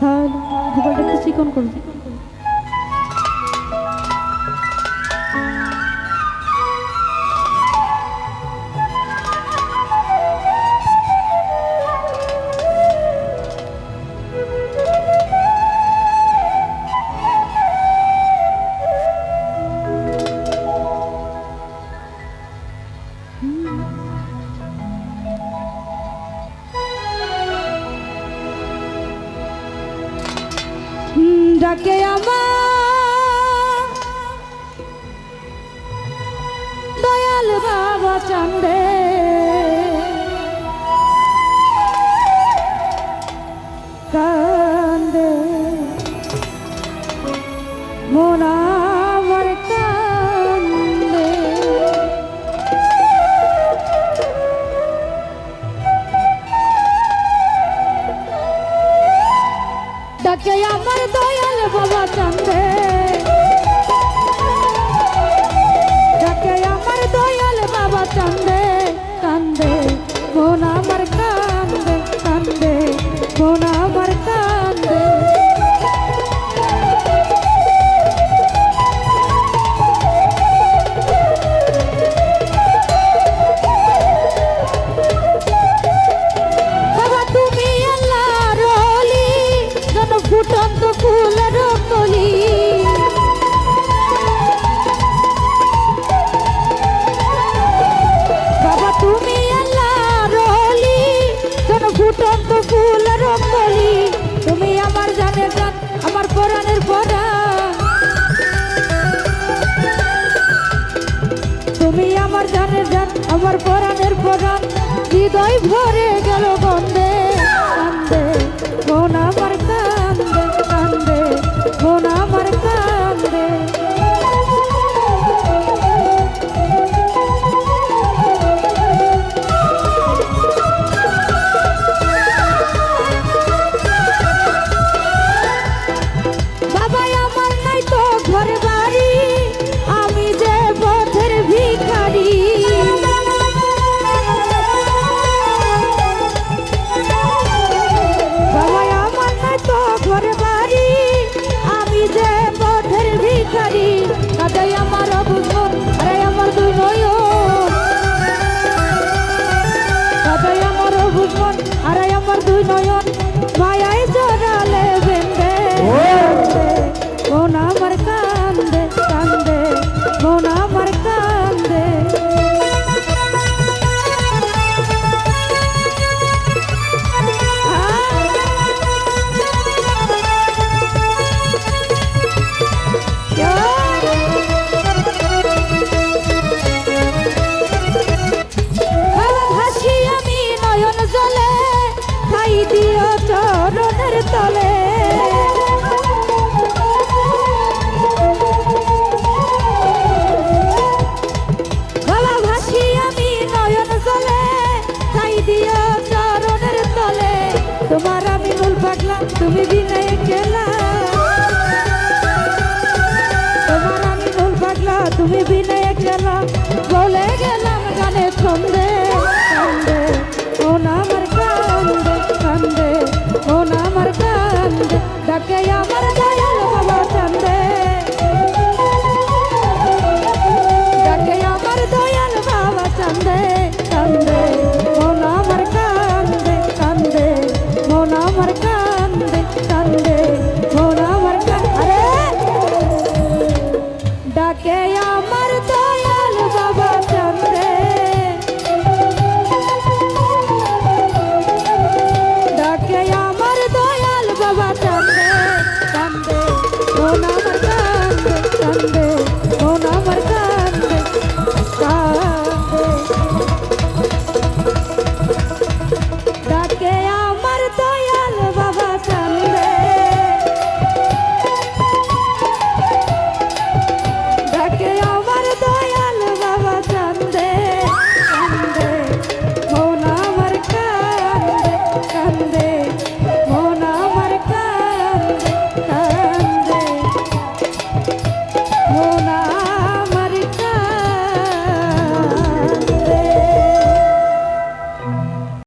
হ্যাঁ গোপালটা একটু চিকন করবে। ডাকে আমার দয়াল বাবা চান্দে, কান্দে মন আমার কান্দে। ডাকে আমার দয়াল বাবা চান্দে, ডাকে আমার দয়াল বাবা চান্দে, কান্দে মন আমার কান্দে, কান্দে মন আমার কান্দে। বাবা তুমি আল্লাহর ওলি, যেন ফুটন্ত ফুলের কলি। বাবা তুমি আল্লাহর ওলি, যেন ফুটন্ত ফুলের কলি। তুমি আমার জানের জান, আমার পরাণের পরাণ। তুমি আমার জানের জান, আমার পরাণের পরাণ। হৃদয় ভরে গেল গন্ধে, কান্দে মন আমার কান্দে, কান্দে মন আমার কান্দে। বাবা আমার নাই তো ঘর বাড়ি, আমি যে পথের ভিখারি। বাবা আমার নাই তো ঘর বাড়ি, আমি যে পথের ভিখারি। কাদাই আমার অবুঝন, আরে আমার দুই নয়ন। কাদাই আমার অবুঝন, আরে আমার দুই নয়ন। মায়ায় জড়ালে বেঁধে, মন আমার কান্দে, কান্দে মন আমার কান্দে। ভাসি আমি নয়ন জলে, খাই দিও চরণের তলে। বাবা ভাসি আমি নয়ন জলে, খাই দিও চরণের তলে। তোমার আমি মূল পাগলা, তুমি